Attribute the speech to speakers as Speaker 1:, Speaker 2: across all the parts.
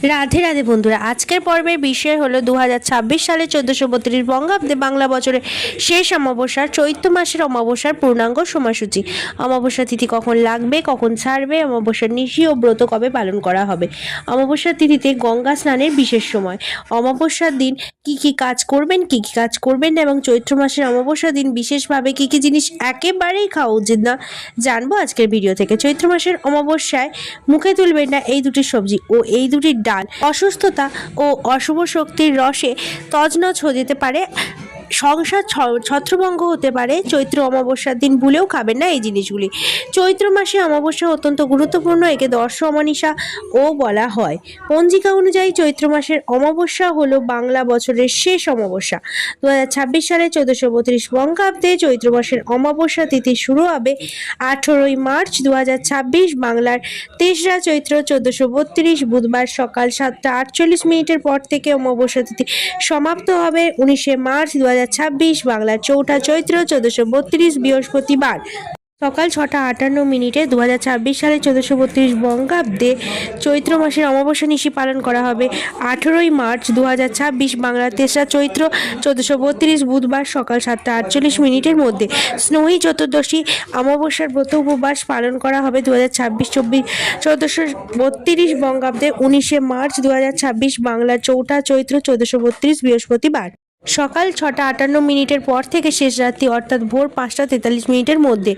Speaker 1: রাধে রাধে বন্ধুরা, আজকের পর্বের বিষয় হলো 2026 সালে 1432 বঙ্গাব্দে বাংলা বছরের শেষ অমাবস্যার চৈত্র মাসের অমাবস্যার পূর্ণাঙ্গ সময়সূচি। অমাবস্যা তিথি কখন লাগবে, কখন ছাড়বে, অমাবস্যার নিশি ও ব্রত কবে পালন করা হবে। অমাবস্যার তিথিতে গঙ্গা স্নানের বিশেষ সময়। অমাবস্যার দিন কি কি কাজ করবেন, কি কি কাজ করবেন না, এবং চৈত্র মাসের অমাবস্যার দিন বিশেষভাবে কি কি জিনিস একেবারেই খাওয়া উচিত না জানবো আজকের ভিডিও থেকে। চৈত্র মাসের অমাবস্যায় মুখে তুলবেন না এই দুটি সবজি ও এই দুটি ডাল। অসুস্থতা ও অশুভ শক্তির রসে তছনছ হয়ে যেতে পারে, সংসার ছত্রভঙ্গ হতে পারে। চৈত্র অমাবস্যার দিন ভুলেও খাবেন না এই জিনিসগুলি। চৈত্র মাসে অমাবস্যা অত্যন্ত গুরুত্বপূর্ণ, একে দর্শ অমানিসা ও বলা হয়। পঞ্জিকা অনুযায়ী চৈত্র মাসের অমাবস্যা হলো বাংলা বছরের শেষ অমাবস্যা। 2026 সালে 1432 বঙ্গাব্দে চৈত্র মাসের অমাবস্যা তিথি শুরু হবে 18ই মার্চ 2026 বাংলার 3রা চৈত্র 1432 বুধবার সকাল 7:48 পর থেকে। অমাবস্যা তিথি সমাপ্ত হবে 19শে মার্চ 2026 বাংলার 4ঠা চৈত্র 1432 বৃহস্পতিবার সকাল 6:58 2026 সালে 1432 বঙ্গাব্দে চৈত্র মাসের অমাবস্যা নিশি পালন করা হবে 18ই মার্চ 2026 বাংলার 3রা চৈত্র 1432 বুধবার সকাল 7:48 মধ্যে। স্নোহী চতুর্দশী অমাবস্যার ব্রত উপবাস পালন করা হবে 1432 বঙ্গাব্দে 19শে মার্চ 2026 বাংলার 4ঠা চৈত্র 1432 বৃহস্পতিবার সকাল 6:58 পর থেকে শেষ রাত্রি অর্থাৎ ভোর 5:43 মধ্যে।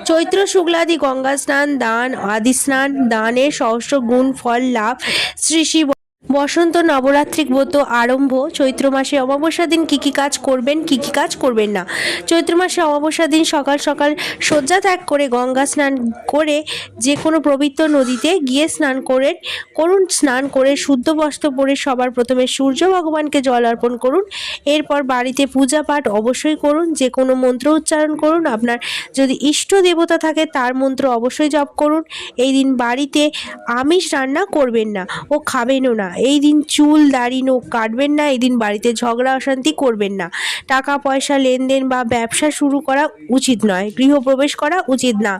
Speaker 1: চৈত্র শুক্লাদি গঙ্গা স্নান, দান, আদি স্নান, দানের সহস্র গুণ ফল লাভ। শ্রী বসন্ত নবরাত্রিক ব্রত আরম্ভ। চৈত্র মাসে অমাবস্যার দিন কি কি কাজ করবেন, কি কি কাজ করবেন না। চৈত্র মাসে অমাবস্যার দিন সকাল সকাল শয্যা ত্যাগ করে গঙ্গা স্নান করে যে কোনো পবিত্র নদীতে গিয়ে স্নান করুন। স্নান করে শুদ্ধ বস্ত্র পরে সবার প্রথমে সূর্য ভগবানকে জল অর্পণ করুন। এরপর বাড়িতে পূজা পাঠ অবশ্যই করুন, যে কোনো মন্ত্র উচ্চারণ করুন। আপনার যদি ইষ্ট দেবতা থাকে তার মন্ত্র অবশ্যই জপ করুন। এই দিন বাড়িতে আমিষ রান্না করবেন না ও খাবেনও না। এই দিন চুল দাড়ি নখ কাটবেন না। এই দিন বাড়িতে ঝগড়া অশান্তি করবেন না। টাকা পয়সা লেনদেন বা ব্যবসা শুরু করা উচিত নয়। গৃহপ্রবেশ করা উচিত না।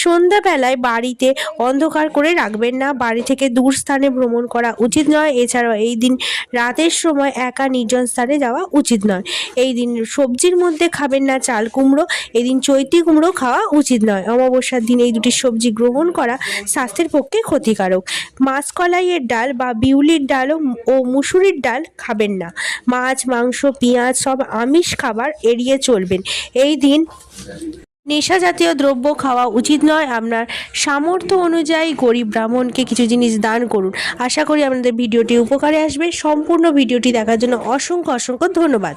Speaker 1: সন্ধ্যাবেলায় বাড়িতে অন্ধকার করে রাখবেন না। বাড়ি থেকে দূর স্থানে ভ্রমণ করা উচিত নয়। এছাড়াও এই দিন রাতের সময় একা নির্জন স্থানে যাওয়া উচিত নয়। এই দিন সবজির মধ্যে খাবেন না চাল কুমড়ো। এই দিন চৈতি কুমড়ো খাওয়া উচিত নয়। অমাবস্যার দিন এই দুটি সবজি গ্রহণ করা স্বাস্থ্যের পক্ষে ক্ষতিকারক। মাসকলাইয়ের ডাল বা বিউলির ডাল ও মুসুরির ডাল খাবেন না। মাছ, মাংস, পেঁয়াজ সব আমিষ খাবার এড়িয়ে চলবেন। এই দিন নেশা জাতীয় দ্রব্য খাওয়া উচিত নয়। আপনার সামর্থ্য অনুযায়ী গরিব ব্রাহ্মণকে কিছু জিনিস দান করুন। আশা করি আপনাদের ভিডিওটি উপকারে আসবে। সম্পূর্ণ ভিডিওটি দেখার জন্য অসংখ্য ধন্যবাদ।